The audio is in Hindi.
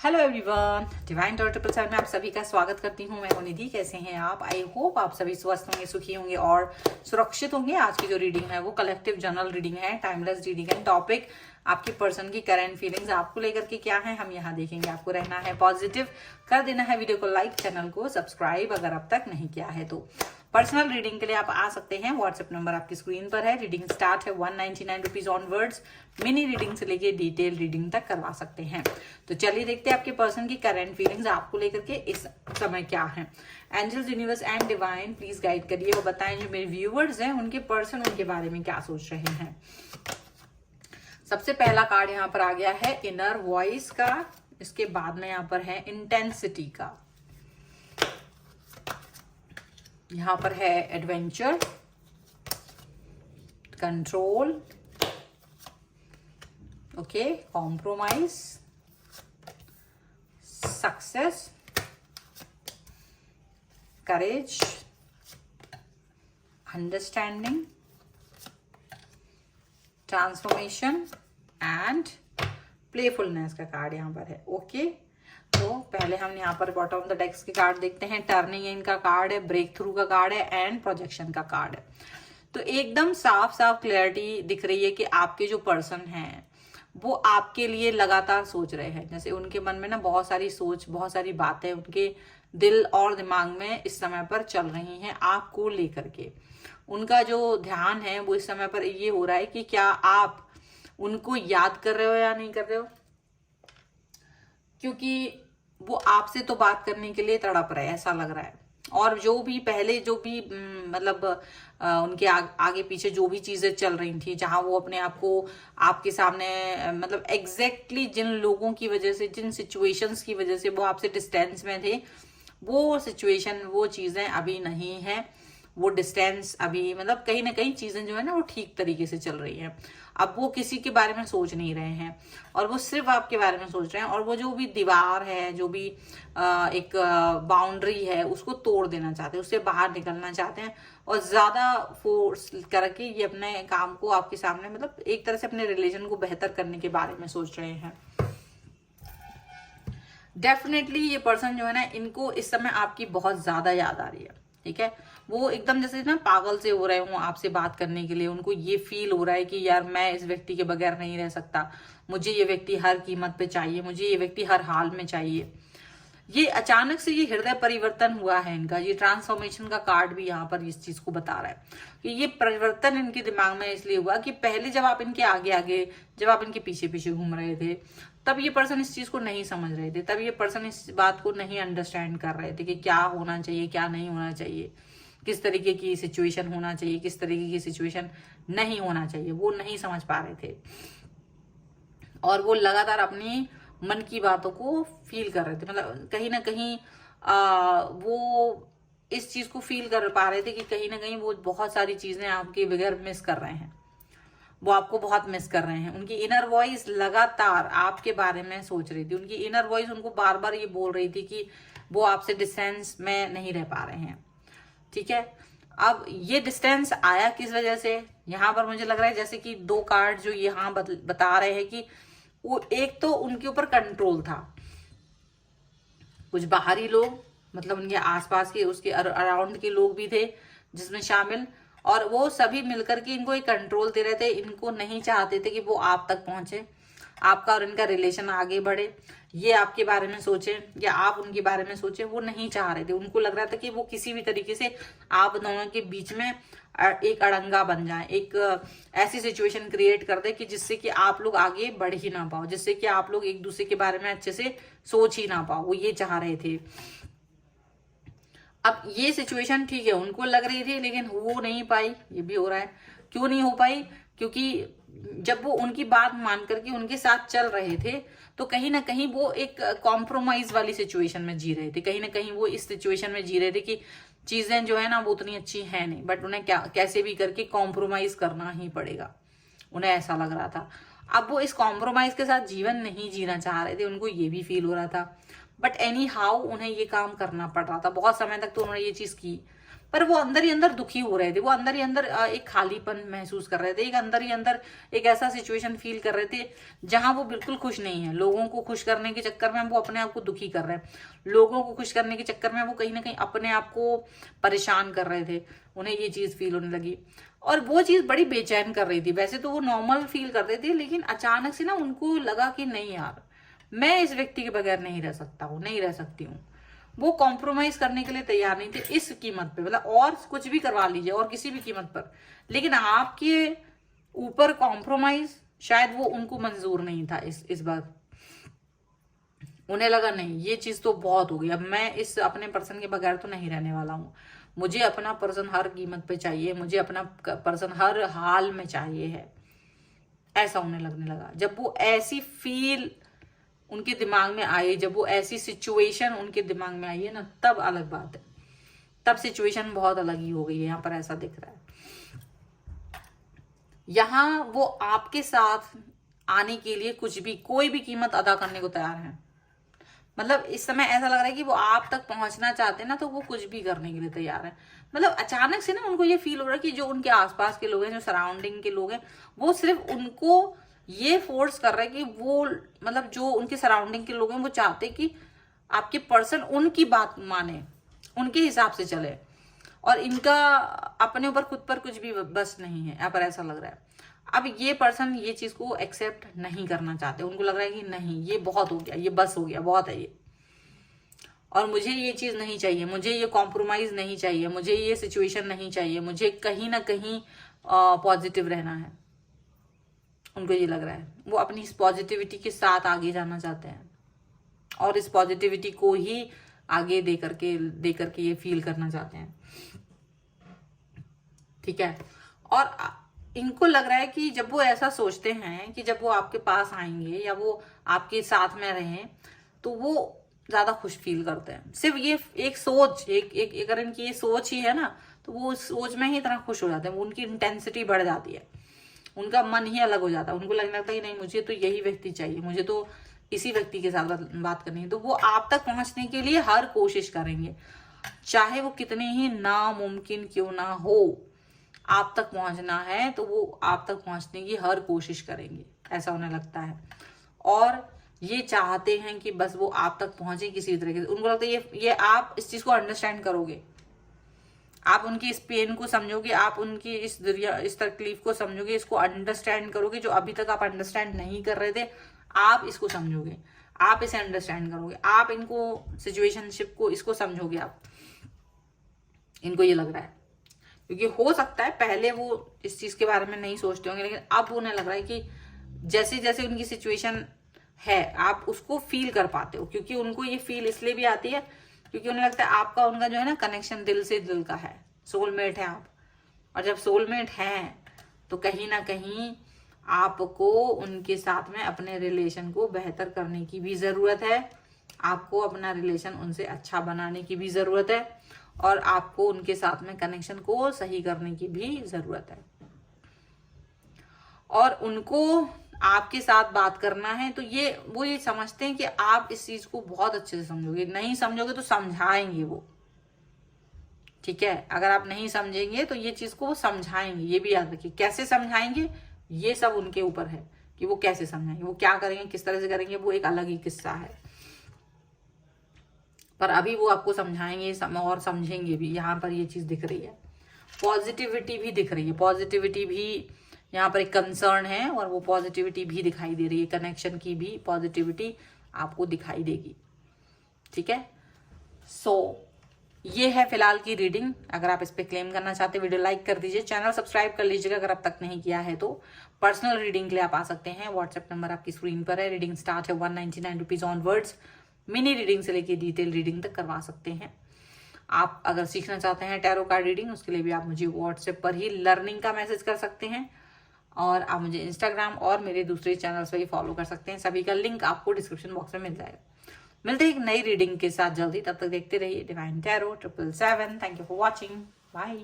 Hello everyone, divine dot triple seven में आप सभी का स्वागत करती हूँ। मैं हूं निधि। कैसे हैं आप? आई होप आप सभी स्वस्थ होंगे, सुखी होंगे और सुरक्षित होंगे। आज की जो रीडिंग है वो कलेक्टिव जनरल रीडिंग है, टाइमलेस रीडिंग है। टॉपिक आपकी पर्सन की करंट फीलिंग्स आपको लेकर के क्या है, हम यहाँ देखेंगे। आपको रहना है पॉजिटिव, कर देना है वीडियो को लाइक, चैनल को सब्सक्राइब अगर अब तक नहीं किया है तो। पर्सनल रीडिंग के लिए आप आ सकते हैं, व्हाट्सएप नंबर आपकी स्क्रीन पर है। रीडिंग स्टार्ट है 199 रुपीज ऑनवर्ड्स। मिनी रीडिंग से लेके डिटेल रीडिंग तक करवा सकते हैं। तो चलिए देखते हैं आपके पर्सन की करंट फीलिंग्स आपको लेकर के इस समय क्या है। Angels, universe and divine please guide करिए और बताएं जो मेरे व्यूवर्स हैं उनके पर्सन उनके बारे में क्या सोच रहे हैं। सबसे पहला कार्ड यहाँ पर आ गया है इनर वॉइस का। इसके बाद में यहाँ पर है इंटेंसिटी का। यहाँ पर है adventure, control, okay, compromise, success, courage, understanding, transformation and playfulness का कार्ड यहाँ पर है। ओके, तो पहले हम यहाँ पर बॉटम ऑफ द डेक्स के कार्ड देखते हैं। टर्निंग इनका कार्ड है, ब्रेक थ्रू का कार्ड है एंड प्रोजेक्शन का कार्ड है। तो एकदम साफ साफ क्लैरिटी दिख रही है कि आपके जो पर्सन हैं वो आपके लिए लगातार सोच रहे हैं। जैसे उनके मन में ना बहुत सारी सोच, बहुत सारी बातें उनके दिल और दिमाग में इस समय पर चल रही हैं आपको लेकर के। उनका जो ध्यान है वो इस समय पर ये हो रहा है कि क्या आप उनको याद कर रहे हो या नहीं कर रहे हो, क्योंकि वो आपसे तो बात करने के लिए तड़प रहे हैं, ऐसा लग रहा है। और जो भी पहले जो भी मतलब उनके आगे पीछे जो भी चीजें चल रही थी, जहां वो अपने आप को आपके सामने मतलब एग्जैक्टली जिन लोगों की वजह से, जिन सिचुएशंस की वजह से वो आपसे डिस्टेंस में थे, वो सिचुएशन, वो चीजें अभी नहीं है। वो डिस्टेंस अभी मतलब कहीं ना कहीं चीजें जो है ना वो ठीक तरीके से चल रही हैं। अब वो किसी के बारे में सोच नहीं रहे हैं और वो सिर्फ आपके बारे में सोच रहे हैं। और वो जो भी दीवार है, जो भी एक बाउंड्री है, उसको तोड़ देना चाहते हैं, उससे बाहर निकलना चाहते हैं और ज्यादा फोर्स करके ये अपने काम को आपके सामने मतलब एक तरह से अपने रिलेशन को बेहतर करने के बारे में सोच रहे हैं। डेफिनेटली ये पर्सन जो है ना, इनको इस समय आपकी बहुत ज्यादा याद आ रही है। ठीक है, वो एकदम जैसे ना पागल से हो रहे हो आपसे बात करने के लिए। उनको ये फील हो रहा है कि यार मैं इस व्यक्ति के बगैर नहीं रह सकता, मुझे ये व्यक्ति हर कीमत पे चाहिए, मुझे ये व्यक्ति हर हाल में चाहिए। ये अचानक से ये हृदय परिवर्तन हुआ है इनका। ये ट्रांसफॉर्मेशन का कार्ड भी यहाँ पर इस चीज को बता रहा है कि ये परिवर्तन इनके दिमाग में इसलिए हुआ कि पहले जब आप इनके आगे आगे, जब आप इनके पीछे पीछे घूम रहे थे, तब ये पर्सन इस चीज को नहीं समझ रहे थे। तब ये पर्सन इस बात को नहीं अंडरस्टैंड कर रहे थे कि क्या होना चाहिए, क्या नहीं होना चाहिए, किस तरीके की सिचुएशन होना चाहिए, किस तरीके की सिचुएशन नहीं होना चाहिए, वो नहीं समझ पा रहे थे। और वो लगातार अपनी मन की बातों को फील कर रहे थे। मतलब कहीं ना कहीं वो इस चीज को फील कर पा रहे थे कि कहीं ना कहीं वो बहुत सारी चीजें आपके बगैर मिस कर रहे हैं, वो आपको बहुत मिस कर रहे हैं। उनकी इनर वॉइस लगातार आपके बारे में सोच रही थी। उनकी इनर वॉइस उनको बार बार ये बोल रही थी कि वो आपसे डिस्टेंस में नहीं रह पा रहे हैं। ठीक है, अब ये डिस्टेंस आया किस वजह से? यहाँ पर मुझे लग रहा है जैसे कि दो कार्ड जो यहाँ बता रहे हैं कि वो एक तो उनके ऊपर कंट्रोल था, कुछ बाहरी लोग मतलब उनके आसपास के, उसके अराउंड के लोग भी थे जिसमें शामिल, और वो सभी मिलकर के इनको एक कंट्रोल दे रहे थे। इनको नहीं चाहते थे कि वो आप तक पहुंचे, आपका और इनका रिलेशन आगे बढ़े, ये आपके बारे में सोचे या आप उनके बारे में सोचे, वो नहीं चाह रहे थे। उनको लग रहा था कि वो किसी भी तरीके से आप दोनों के बीच में एक अड़ंगा बन जाए, एक ऐसी सिचुएशन क्रिएट कर दे कि जिससे कि आप लोग आगे बढ़ ही ना पाओ, जिससे कि आप लोग एक दूसरे के बारे में अच्छे से सोच ही ना पाओ। वो ये चाह रहे थे। अब ये सिचुएशन ठीक है उनको लग रही थी, लेकिन हो नहीं पाई। ये भी हो रहा है। क्यों नहीं हो पाई? क्योंकि जब वो उनकी बात मान करके उनके साथ चल रहे थे तो कहीं ना कहीं वो एक कॉम्प्रोमाइज वाली सिचुएशन में जी रहे थे। कहीं ना कहीं वो इस सिचुएशन में जी रहे थे कि चीजें जो है ना वो उतनी अच्छी है नहीं, बट उन्हें क्या कैसे भी करके कॉम्प्रोमाइज करना ही पड़ेगा, उन्हें ऐसा लग रहा था। अब वो इस कॉम्प्रोमाइज के साथ जीवन नहीं जीना चाह रहे थे, उनको ये भी फील हो रहा था। बट एनी हाउ उन्हें ये काम करना पड़ रहा था। बहुत समय तक तो उन्होंने ये चीज की, पर वो अंदर ही अंदर दुखी हो रहे थे, वो अंदर ही अंदर एक खालीपन महसूस कर रहे थे, एक अंदर ही अंदर एक ऐसा सिचुएशन फील कर रहे थे जहां वो बिल्कुल खुश नहीं है। लोगों को खुश करने के चक्कर में वो अपने आप को दुखी कर रहे हैं, लोगों को खुश करने के चक्कर में वो कहीं ना कहीं अपने आप को परेशान कर रहे थे। उन्हें ये चीज फील होने लगी और वो चीज बड़ी बेचैन कर रही थी। वैसे तो वो नॉर्मल फील करते थे, लेकिन अचानक से ना उनको लगा कि नहीं यार, मैं इस व्यक्ति के बगैर नहीं रह सकता हूँ, नहीं रह सकती हूँ। वो कॉम्प्रोमाइज करने के लिए तैयार नहीं थे इस कीमत पे, मतलब और कुछ भी करवा लीजिए और किसी भी कीमत पर, लेकिन आपके ऊपर कॉम्प्रोमाइज शायद वो उनको मंजूर नहीं था। इस बार उन्हें लगा नहीं, ये चीज तो बहुत हो गई, अब मैं इस अपने पर्सन के बगैर तो नहीं रहने वाला हूँ, मुझे अपना पर्सन हर कीमत पे चाहिए, मुझे अपना पर्सन हर हाल में चाहिए है, ऐसा उन्हें लगने लगा। जब वो ऐसी फील उनके दिमाग में आई, जब वो ऐसी सिचुएशन उनके दिमाग में आई है ना, तब अलग बात है, तब सिचुएशन बहुत अलग ही हो गई है। यहाँ पर ऐसा दिख रहा है, यहाँ वो आपके साथ आने के लिए कुछ भी, कोई भी कीमत अदा करने को तैयार है। मतलब इस समय ऐसा लग रहा है कि वो आप तक पहुंचना चाहते हैं ना, तो वो कुछ भी करने के लिए तैयार है। मतलब अचानक से ना उनको ये फील हो रहा है कि जो उनके आसपास के लोग हैं, जो सराउंडिंग के लोग हैं, वो सिर्फ उनको ये फोर्स कर रहे हैं कि वो, मतलब जो उनके सराउंडिंग के लोग हैं, वो चाहते कि आपके पर्सन उनकी बात माने, उनके हिसाब से चले, और इनका अपने ऊपर खुद पर कुछ भी बस नहीं है। यहाँ पर ऐसा लग रहा है अब ये पर्सन ये चीज को एक्सेप्ट नहीं करना चाहते, उनको लग रहा है कि नहीं, ये बहुत हो गया, ये बस हो गया, बहुत है ये, और मुझे ये चीज नहीं चाहिए, मुझे ये कॉम्प्रोमाइज नहीं चाहिए, मुझे ये सिचुएशन नहीं चाहिए, मुझे कहीं ना कहीं पॉजिटिव रहना है। उनको ये लग रहा है, वो अपनी इस पॉजिटिविटी के साथ आगे जाना चाहते हैं और इस पॉजिटिविटी को ही आगे दे करके ये फील करना चाहते हैं। ठीक है, और इनको लग रहा है कि जब वो ऐसा सोचते हैं कि जब वो आपके पास आएंगे या वो आपके साथ में रहें, तो वो ज्यादा खुश फील करते हैं। सिर्फ ये एक सोच, एक अगर इनकी ये सोच ही है ना, तो वो उस सोच में ही इतना खुश हो जाते हैं, उनकी इंटेंसिटी बढ़ जाती है, उनका मन ही अलग हो जाता है। उनको लगने लगता है कि नहीं, मुझे तो यही व्यक्ति चाहिए, मुझे तो इसी व्यक्ति के साथ बात करनी है। तो वो आप तक पहुंचने के लिए हर कोशिश करेंगे, चाहे वो कितनी ही नामुमकिन क्यों ना हो। आप तक पहुंचना है तो वो आप तक पहुंचने की हर कोशिश करेंगे, ऐसा उन्हें लगता है। और ये चाहते हैं कि बस वो आप तक पहुंचे किसी तरीके से। उनको लगता है ये आप इस चीज को अंडरस्टैंड करोगे, आप उनकी इस पेन को समझोगे, आप उनकी इस तकलीफ को समझोगे, इसको अंडरस्टैंड करोगे। जो अभी तक आप अंडरस्टैंड नहीं कर रहे थे, आप इसको समझोगे, आप इसे अंडरस्टैंड करोगे, आप इनको सिचुएशनशिप को इसको समझोगे। आप इनको ये लग रहा है, क्योंकि हो सकता है पहले वो इस चीज के बारे में नहीं सोचते होंगे, लेकिन अब उन्हें लग रहा है कि जैसे जैसे उनकी सिचुएशन है आप उसको फील कर पाते हो। क्योंकि उनको ये फील इसलिए भी आती है क्योंकि उन्हें लगता है आपका उनका जो है ना कनेक्शन दिल से दिल का है, सोलमेट है आप। और जब सोलमेट हैं तो कहीं ना कहीं आपको उनके साथ में अपने रिलेशन को बेहतर करने की भी जरूरत है, आपको अपना रिलेशन उनसे अच्छा बनाने की भी जरूरत है, और आपको उनके साथ में कनेक्शन को सही करने की भी जरूरत है। और उनको आपके साथ बात करना है तो वो ये समझते हैं कि आप इस चीज को बहुत अच्छे से समझोगे। नहीं समझोगे तो समझाएंगे वो, ठीक है। अगर आप नहीं समझेंगे तो ये चीज को वो समझाएंगे, ये भी याद रखिए। कैसे समझाएंगे ये सब उनके ऊपर है कि वो कैसे समझाएंगे, वो क्या करेंगे, किस तरह से करेंगे, वो एक अलग ही किस्सा है। पर अभी वो आपको समझाएंगे और समझेंगे भी। यहाँ पर ये चीज दिख रही है, पॉजिटिविटी भी दिख रही है, पॉजिटिविटी भी यहाँ पर एक कंसर्न है और वो पॉजिटिविटी भी दिखाई दे रही है, कनेक्शन की भी पॉजिटिविटी आपको दिखाई देगी, ठीक है। ये है फिलहाल की रीडिंग। अगर आप इस पे क्लेम करना चाहते हैं वीडियो लाइक कर दीजिए, चैनल सब्सक्राइब कर लीजिएगा अगर अब तक नहीं किया है तो। पर्सनल रीडिंग के लिए आप आ सकते हैं, व्हाट्सएप नंबर आपकी स्क्रीन पर है। रीडिंग स्टार्ट है 199 रुपीज ऑनवर्ड्स। मिनी रीडिंग से लेके डिटेल रीडिंग तक करवा सकते हैं। आप अगर सीखना चाहते हैं टैरो कार्ड रीडिंग, उसके लिए भी आप मुझे व्हाट्सएप पर ही लर्निंग का मैसेज कर सकते हैं, और आप मुझे इंस्टाग्राम और मेरे दूसरे चैनल्स पर ही फॉलो कर सकते हैं। सभी का लिंक आपको डिस्क्रिप्शन बॉक्स में मिल जाएगा। मिलते हैं एक नई रीडिंग के साथ जल्दी, तब तक देखते रहिए divine tarot 777। Thank you for watching, bye.